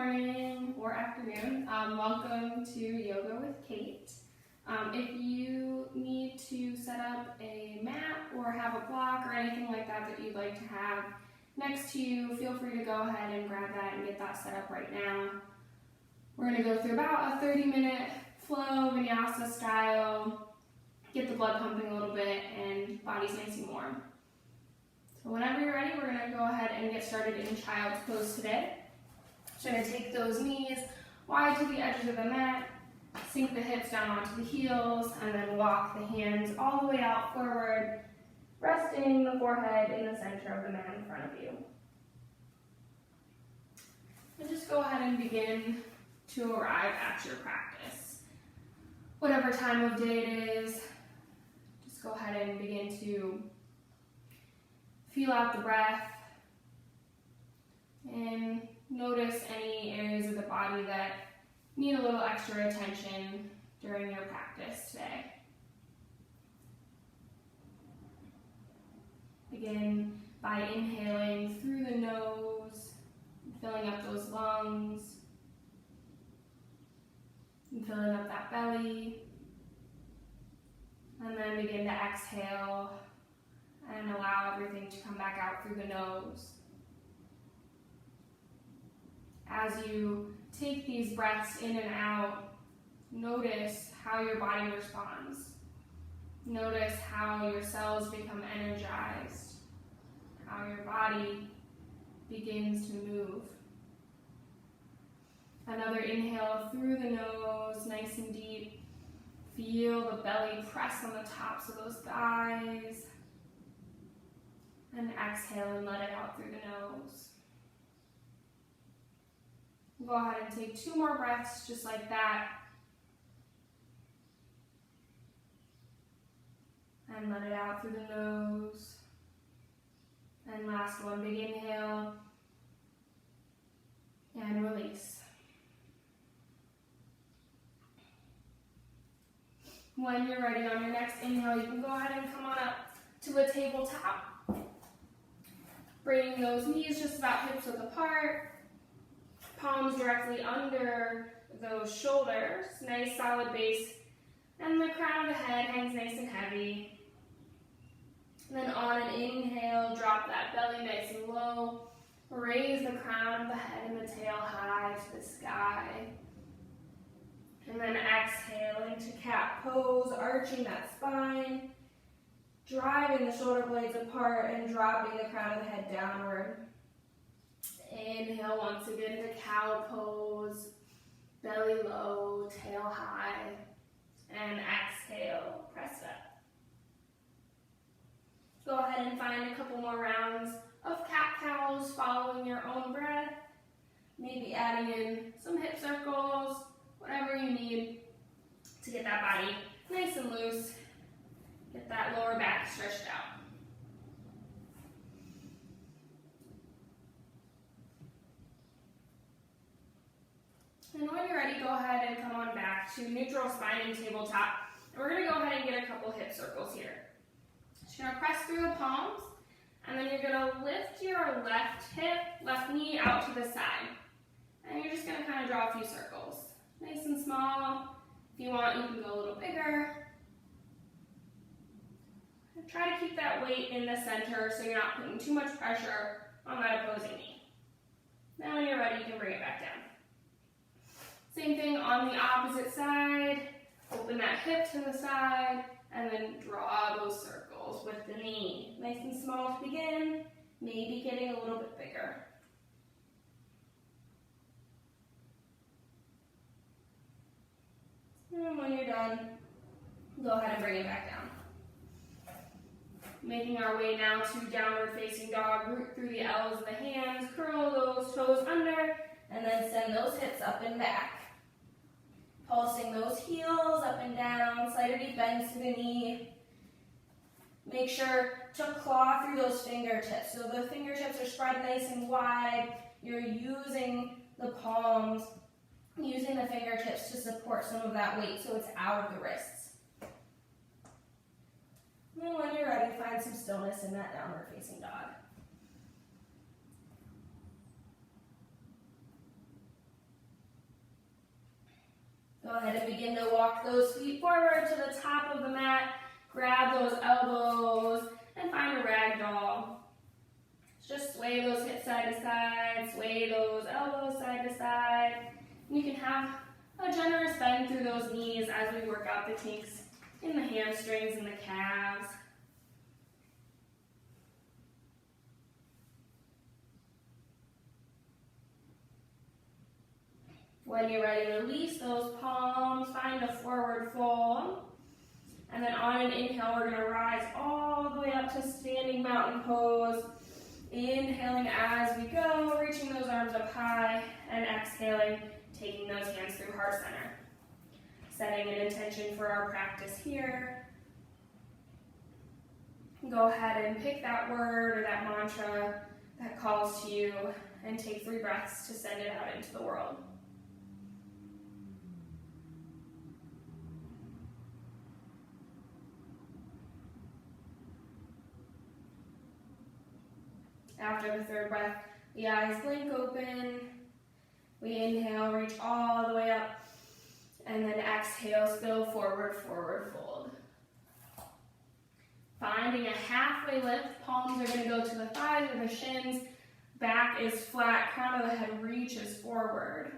morning or afternoon. Welcome to Yoga with Kate. If you need to set up a mat or have a block or anything like that that you'd like to have next to you, feel free to go ahead and grab that and get that set up right now. We're going to go through about a 30-minute flow, vinyasa style, get the blood pumping a little bit and body's nice and warm. So whenever you're ready, we're going to go ahead and get started in child's pose today. So you're going to take those knees wide to the edges of the mat, sink the hips down onto the heels, and then walk the hands all the way out forward, resting the forehead in the center of the mat in front of you. And just go ahead and begin to arrive at your practice. Whatever time of day it is, just go ahead and begin to feel out the breath and notice any areas of the body that need a little extra attention during your practice today. Begin by inhaling through the nose, filling up those lungs, and filling up that belly. And then begin to exhale and allow everything to come back out through the nose. As you take these breaths in and out, notice how your body responds. Notice how your cells become energized, how your body begins to move. Another inhale through the nose, nice and deep. Feel the belly press on the tops of those thighs. And exhale and let it out through the nose. Go ahead and take 2 more breaths just like that. And let it out through the nose. And last one, big inhale. And release. When you're ready on your next inhale, you can go ahead and come on up to a tabletop. Bringing those knees just about hips width apart. Palms directly under those shoulders, nice solid base, and the crown of the head hangs nice and heavy. And then on an inhale, drop that belly nice and low, raise the crown of the head and the tail high to the sky. And then exhaling to cat pose, arching that spine, driving the shoulder blades apart and dropping the crown of the head downward. Inhale once again to cow pose, belly low, tail high, and exhale, press up. Go ahead and find a couple more rounds of cat-cows following your own breath, maybe adding in some hip circles, whatever you need to get that body nice and loose, get that lower back stretched out. And when you're ready, go ahead and come on back to neutral spine and tabletop. And we're going to go ahead and get a couple hip circles here. Just going to press through the palms, and then you're going to lift your left hip, left knee out to the side. And you're just going to kind of draw a few circles. Nice and small. If you want, you can go a little bigger. And try to keep that weight in the center so you're not putting too much pressure on that opposing knee. Now when you're ready, you can bring it back down. Same thing on the opposite side. Open that hip to the side and then draw those circles with the knee. Nice and small to begin, maybe getting a little bit bigger. And when you're done, go ahead and bring it back down. Making our way now to downward facing dog, root through the elbows of the hands, curl those toes under, and then send those hips up and back. Pulsing those heels up and down, slight deep bends to the knee. Make sure to claw through those fingertips. So the fingertips are spread nice and wide. You're using the palms, using the fingertips to support some of that weight so it's out of the wrists. And then when you're ready, find some stillness in that downward facing dog. Go ahead and begin to walk those feet forward to the top of the mat. Grab those elbows and find a ragdoll. Just sway those hips side to side, sway those elbows side to side. You can have a generous bend through those knees as we work out the kinks in the hamstrings and the calves. When you're ready, release those palms, find a forward fold. And then on an inhale, we're going to rise all the way up to standing mountain pose. Inhaling as we go, reaching those arms up high, and exhaling, taking those hands through heart center. Setting an intention for our practice here. Go ahead and pick that word or that mantra that calls to you and take 3 breaths to send it out into the world. After the 3rd breath, the eyes blink open. We inhale, reach all the way up, and then exhale, spill forward, forward fold. Finding a halfway lift, palms are going to go to the thighs or the shins, back is flat, crown of the head reaches forward.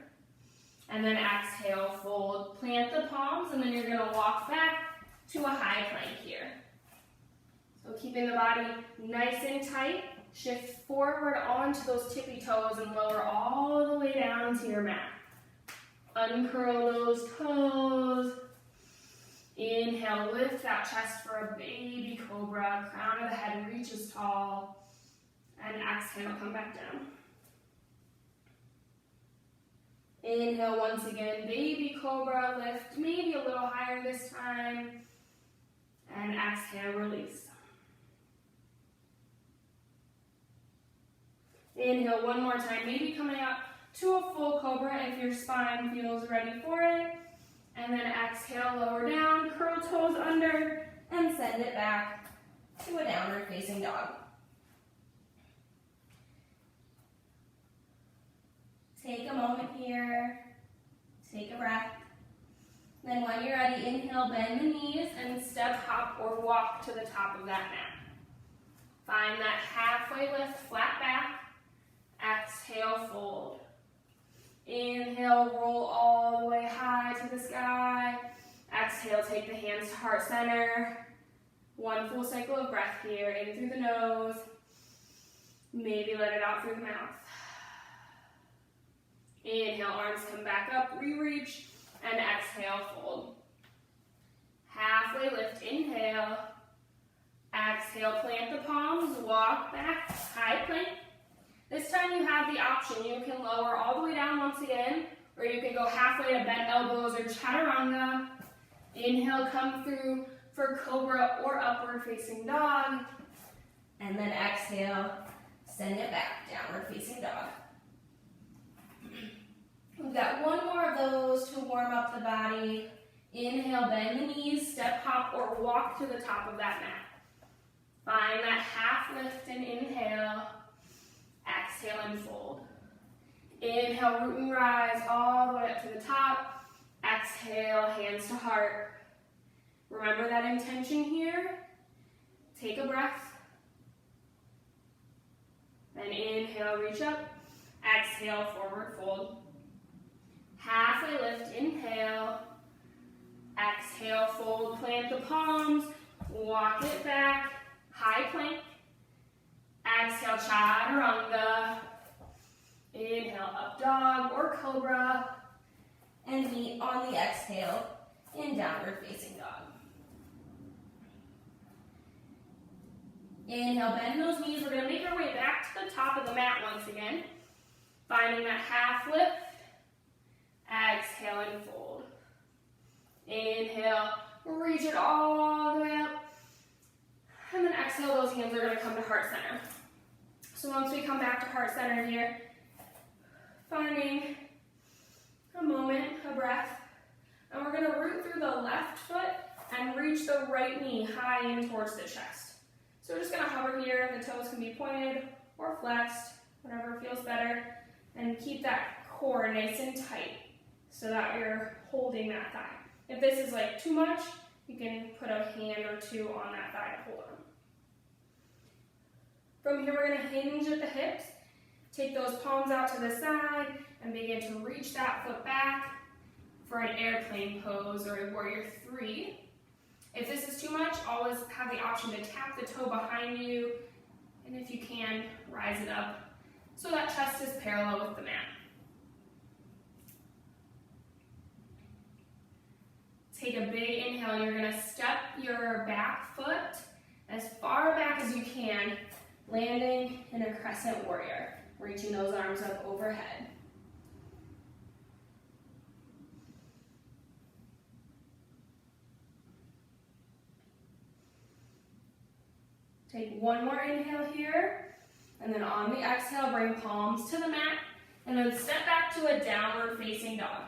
And then exhale, fold, plant the palms, and then you're going to walk back to a high plank here. So keeping the body nice and tight. Shift forward onto those tippy toes and lower all the way down to your mat. Uncurl those toes. Inhale, lift that chest for a baby cobra. Crown of the head reaches tall. And exhale, come back down. Inhale once again, baby cobra, lift maybe a little higher this time. And exhale, release. Inhale one more time, maybe coming up to a full cobra if your spine feels ready for it. And then exhale, lower down, curl toes under, and send it back to a downward facing dog. Take a moment here, take a breath. Then when you're ready, inhale, bend the knees, and step, hop, or walk to the top of that mat. Find that halfway lift, flat back. Exhale, fold. Inhale, roll all the way high to the sky. Exhale, take the hands to heart center. 1 full cycle of breath here, in through the nose. Maybe let it out through the mouth. Inhale, arms come back up, re-reach, and exhale, fold. Halfway lift, inhale. Exhale, plant the palms, walk back, high plank. This time you have the option. You can lower all the way down once again, or you can go halfway to bent elbows or chaturanga. Inhale, come through for cobra or upward facing dog. And then exhale, send it back, downward facing dog. We've got 1 more of those to warm up the body. Inhale, bend the knees, step, hop, or walk to the top of that mat. Find that half lift and inhale. Exhale and fold. Inhale, root and rise all the way up to the top. Exhale, hands to heart. Remember that intention here. Take a breath. Then inhale, reach up. Exhale, forward fold. Halfway lift, inhale. Exhale, fold, plant the palms. Walk it back. High plank. Exhale, chaturanga. Inhale, up dog or cobra. And meet on the exhale in downward facing dog. Inhale, bend those knees. We're going to make our way back to the top of the mat once again. Finding that half lift. Exhale and fold. Inhale, reach it all the way up. And then exhale, those hands are going to come to heart center. So once we come back to heart center here, finding a moment, a breath, and we're going to root through the left foot and reach the right knee high in towards the chest. So we're just going to hover here. The toes can be pointed or flexed, whatever feels better, and keep that core nice and tight. so that you're holding that thigh. If this is like too much, you can put a hand or two on that thigh to hold on. From here, we're going to hinge at the hips. Take those palms out to the side and begin to reach that foot back for an airplane pose or a warrior 3. If this is too much, always have the option to tap the toe behind you, and if you can, rise it up so that chest is parallel with the mat. Take a big inhale. You're going to step your back foot as far back as you can, landing in a crescent warrior, reaching those arms up overhead. Take one more inhale here, and then on the exhale, bring palms to the mat, and then step back to a downward facing dog.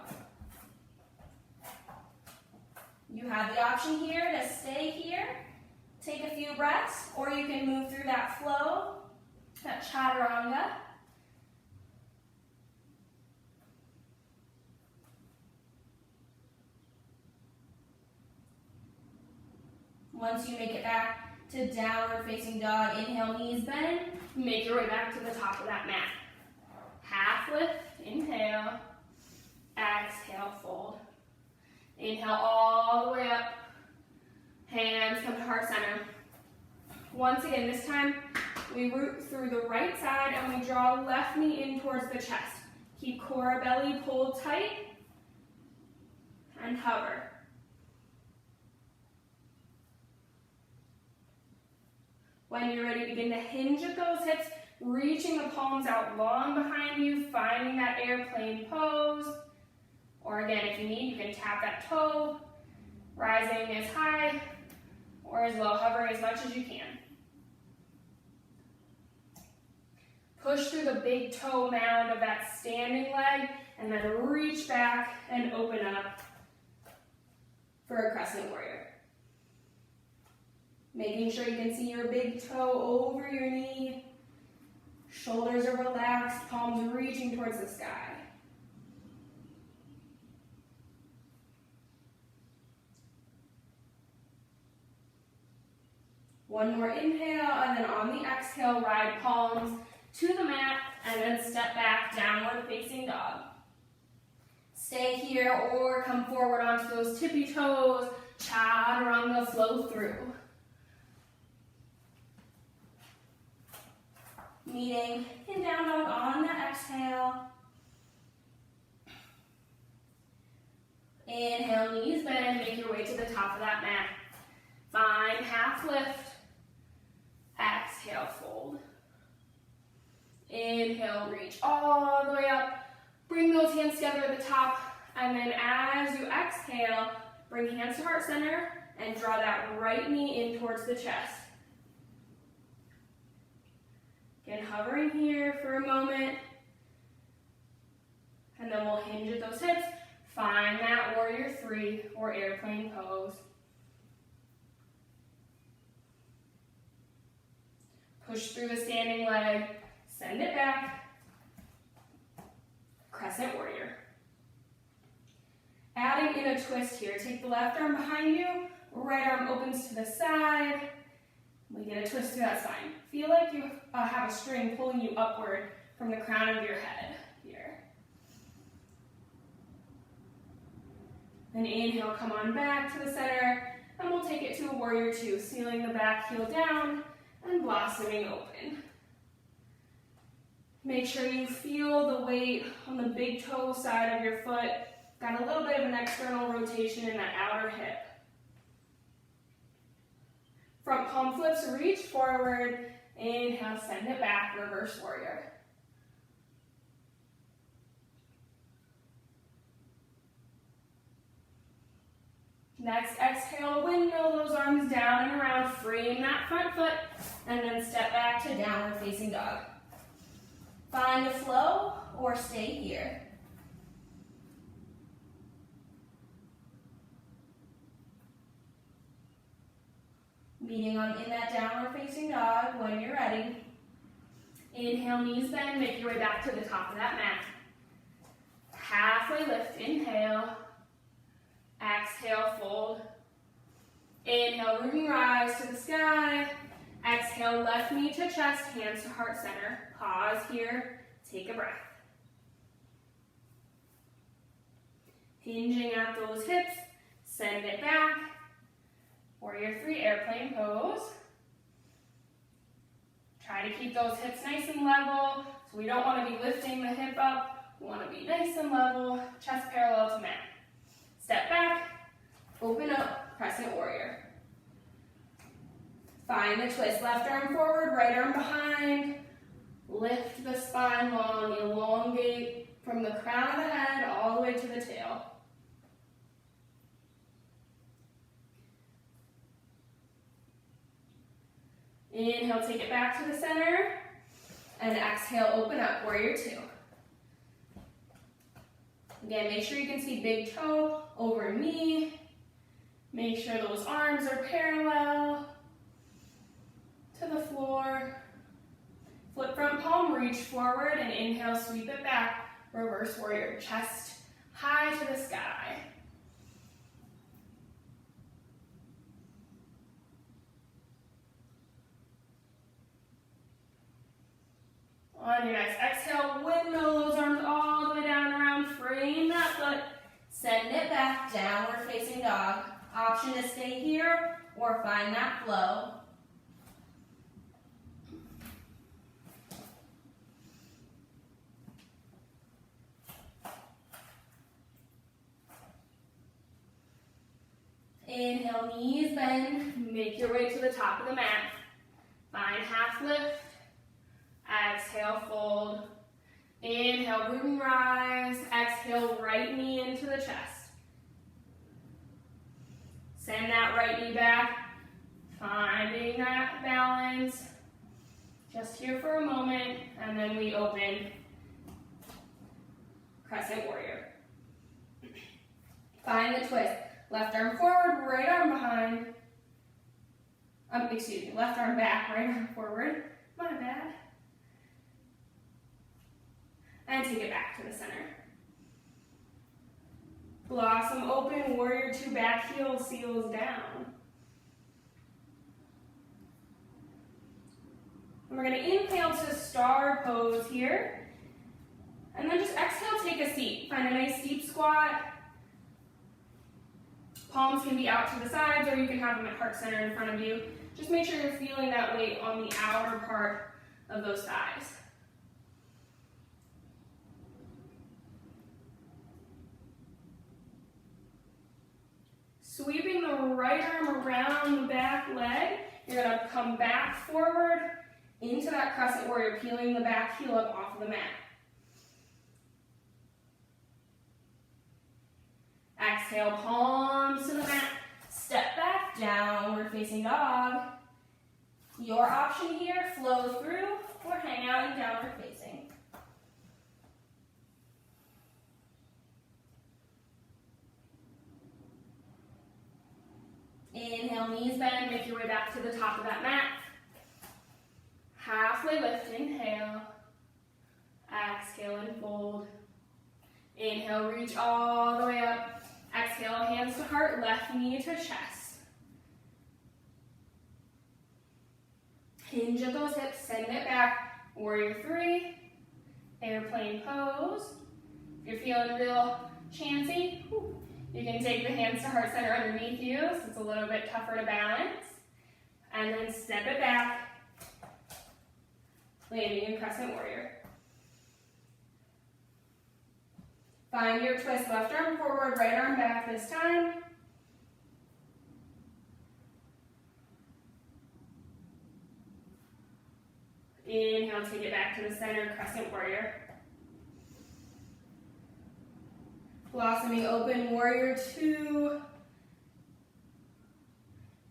You have the option here to stay here, take a few breaths, or you can move through that flow, that chaturanga. Once you make it back to downward facing dog, inhale, knees bend, make your way back to the top of that mat. Half lift, inhale, exhale, fold. Inhale all the way up, hands come to heart center. Once again, this time we root through the right side and we draw left knee in towards the chest. Keep core belly pulled tight and hover. When you're ready, begin to hinge at those hips, reaching the palms out long behind you, finding that airplane pose. Or again, if you need, you can tap that toe, rising as high or as low, hovering as much as you can. Push through the big toe mound of that standing leg and then reach back and open up for a crescent warrior. Making sure you can see your big toe over your knee. Shoulders are relaxed, palms reaching towards the sky. One more inhale, and then on the exhale, ride palms to the mat, and then step back, downward facing dog. Stay here or come forward onto those tippy toes, chaturanga, flow through. Meeting in down dog on the exhale. Inhale, knees bend, make your way to the top of that mat. Find half lift. Exhale, fold. Inhale, reach all the way up. Bring those hands together at the top, and then as you exhale, bring hands to heart center and draw that right knee in towards the chest. Again, hovering here for a moment, and then we'll hinge at those hips. Find that warrior 3 or airplane pose. Push through the standing leg, send it back, crescent warrior. Adding in a twist here, take the left arm behind you, right arm opens to the side. We get a twist through that spine. Feel like you have a string pulling you upward from the crown of your head here. Then inhale, come on back to the center, and we'll take it to a warrior 2, sealing the back heel down and blossoming open. Make sure you feel the weight on the big toe side of your foot. Got a little bit of an external rotation in that outer hip. Front palm flips, reach forward. Inhale, send it back, reverse warrior. Next, exhale, windmill those arms down and around, freeing that front foot, and then step back to downward facing dog. Find a flow or stay here. Meeting in that downward facing dog when you're ready. Inhale, knees bend, make your way back to the top of that mat. Halfway lift, inhale. Exhale, fold. Inhale, rooting rise to the sky. Exhale, left knee to chest, hands to heart center. Pause here, take a breath. Hinging at those hips, send it back. Warrior 3, airplane pose. Try to keep those hips nice and level. So we don't want to be lifting the hip up. We want to be nice and level, chest parallel to mat. Step back, open up, crescent warrior. Find the twist, left arm forward, right arm behind. Lift the spine long, elongate from the crown of the head all the way to the tail. Inhale, take it back to the center. And exhale, open up, warrior 2. Again, make sure you can see big toe over knee. Make sure those arms are parallel to the floor. Flip front palm, reach forward, and inhale, sweep it back. Reverse warrior, chest high to the sky. On your next exhale, windmill those arms all the way down around, frame that foot, send it back, downward facing dog. Option to stay here or find that flow. Inhale, knees bend, make your way to the top of the mat. Find half lift. Exhale, fold. Inhale, rooting rise. Exhale, right knee into the chest. Send that right knee back. Finding that balance. Just here for a moment, and then we open crescent warrior. Find the twist. Left arm forward, right arm behind. Left arm back, right arm forward. My bad. And take it back to the center. Blossom open, warrior 2, back heel seals down. And we're going to inhale to star pose here. And then just exhale, take a seat. Find a nice deep squat. Palms can be out to the sides, or you can have them at heart center in front of you. Just make sure you're feeling that weight on the outer part of those thighs. Sweeping the right arm around the back leg, you're going to come back forward into that crescent warrior, peeling the back heel up off of the mat. Exhale, palms to the mat, step back, downward facing dog. Your option here, flow through or hang out in downward facing. Inhale, knees bend, make your way back to the top of that mat. Halfway lift, inhale. Exhale and fold. Inhale, reach all the way up. Exhale, hands to heart, left knee to chest. Hinge at those hips, send it back. Warrior 3, airplane pose. If you're feeling real chancy, you can take the hands to heart center underneath you, so it's a little bit tougher to balance. And then step it back, landing in crescent warrior. Find your twist, left arm forward, right arm back this time. Inhale, take it back to the center, crescent warrior. Blossoming open, warrior 2.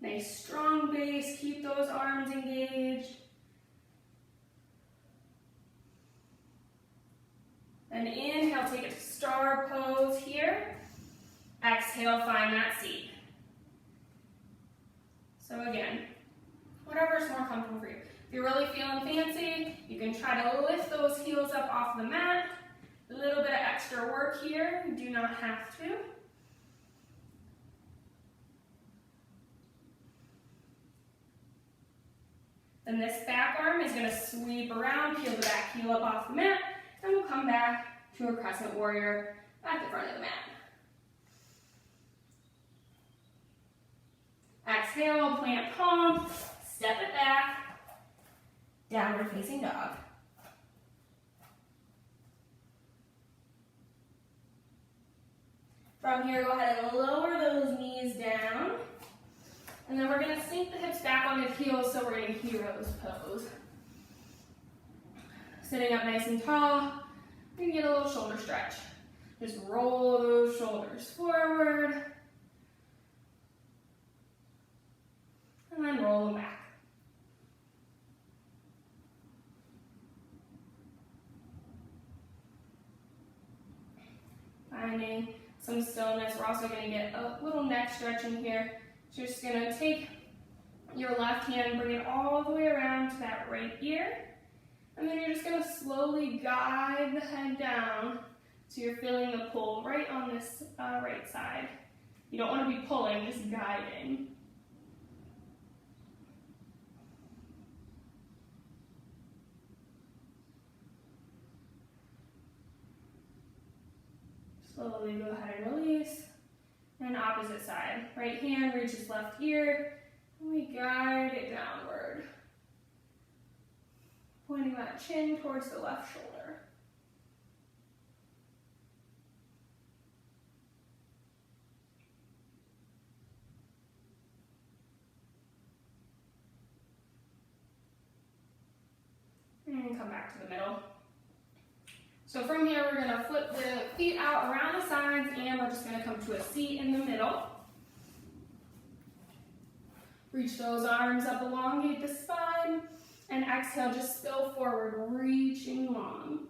Nice strong base, keep those arms engaged. And inhale, take it to star pose here. Exhale, find that seat. So again, whatever's more comfortable for you. If you're really feeling fancy, you can try to lift those heels up off the mat. A little bit of extra work here, you do not have to. Then this back arm is going to sweep around, peel the back heel up off the mat, and we'll come back to a crescent warrior at the front of the mat. Exhale, plant palm, step it back, downward facing dog. From here, go ahead and lower those knees down. And then we're going to sink the hips back on the heels, so we're going to hero's pose. Sitting up nice and tall, we're going to get a little shoulder stretch. Just roll those shoulders forward. And then roll them back. Finding some stillness. We're also going to get a little neck stretch in here. Just going to take your left hand, bring it all the way around to that right ear. And then you're just going to slowly guide the head down so you're feeling the pull right on this right side. You don't want to be pulling, just guiding. Slowly go ahead and release. And opposite side. Right hand reaches left ear, and we guide it downward. Pointing that chin towards the left shoulder. And come back to the middle. So from here, we're going to flip the feet out around the sides, and we're just going to come to a seat in the middle. Reach those arms up, elongate the spine, and exhale, just spill forward, reaching long.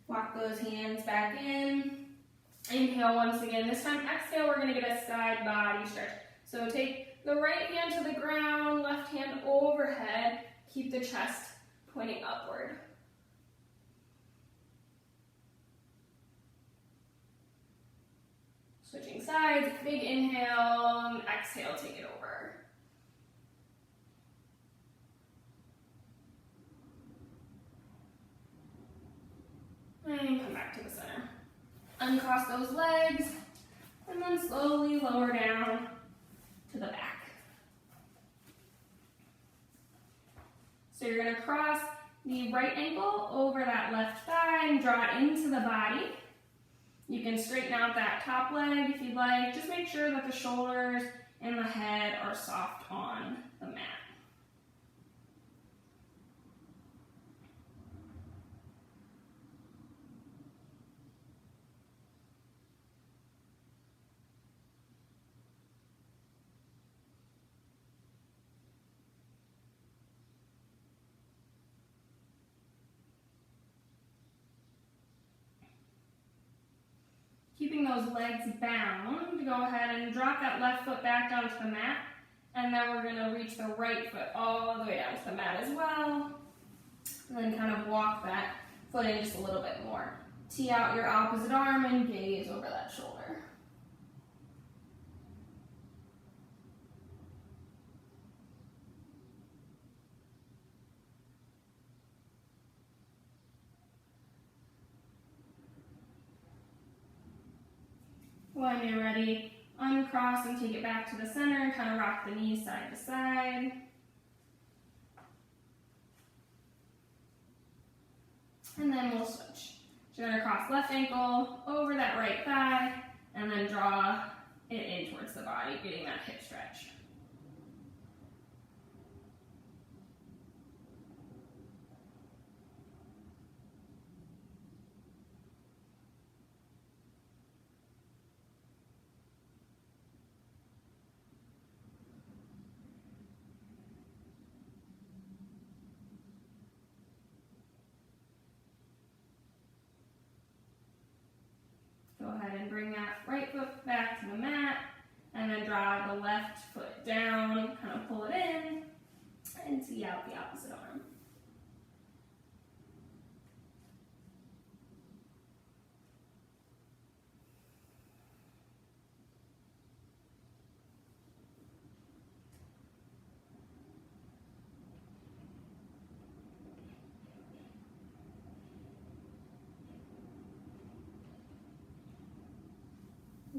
Walk those hands back in. Inhale once again. This time, exhale, we're going to get a side body stretch. So take the right hand to the ground, left hand overhead. Keep the chest pointing upward. Switching sides, big inhale, and exhale, take it over. And come back to the center. Uncross those legs, and then slowly lower down to the back. So you're going to cross the right ankle over that left thigh and draw it into the body. You can straighten out that top leg if you'd like. Just make sure that the shoulders and the head are soft on the mat. Keeping those legs bound, go ahead and drop that left foot back down to the mat, and then we're going to reach the right foot all the way down to the mat as well, and then kind of walk that foot in just a little bit more. Tee out your opposite arm and gaze over that shoulder. When you're ready, uncross and take it back to the center and kind of rock the knees side to side. And then we'll switch. So you're going to cross left ankle over that right thigh and then draw it in towards the body, getting that hip stretch. Go ahead and bring that right foot back to the mat, and then draw the left foot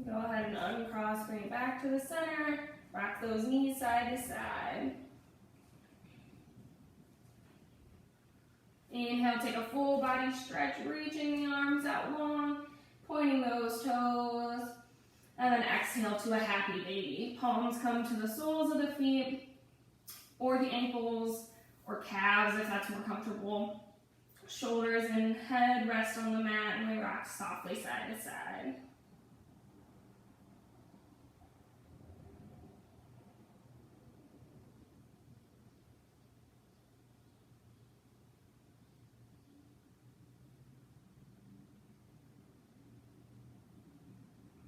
Go ahead and uncross, bring it back to the center. Rock those knees side to side. Inhale, take a full body stretch, reaching the arms out long, pointing those toes. And then exhale to a happy baby. Palms come to the soles of the feet, or the ankles, or calves if that's more comfortable. Shoulders and head rest on the mat, and we rock softly side to side.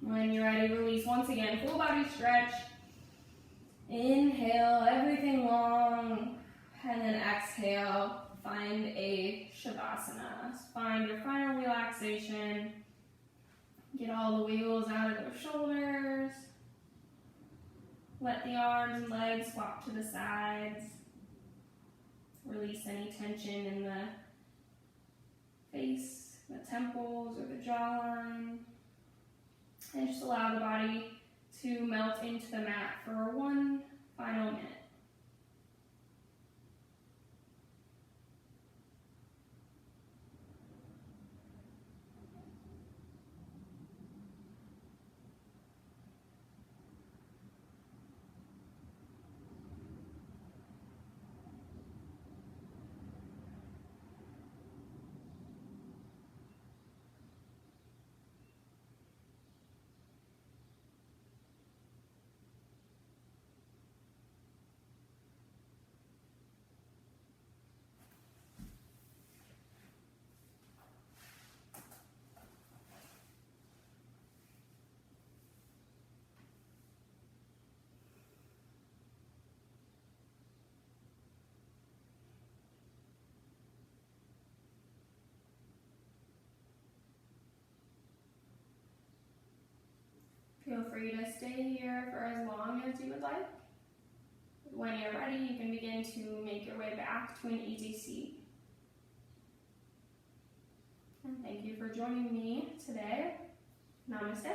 When you're ready, release once again, full body stretch. Inhale, everything long, and then exhale, find a Shavasana. Find your final relaxation. Get all the wiggles out of those shoulders. Let the arms and legs swap to the sides. Release any tension in the face, the temples, or the jawline. And just allow the body to melt into the mat for one final minute. Feel free to stay here for as long as you would like. When you're ready, you can begin to make your way back to an easy seat. And thank you for joining me today. Namaste.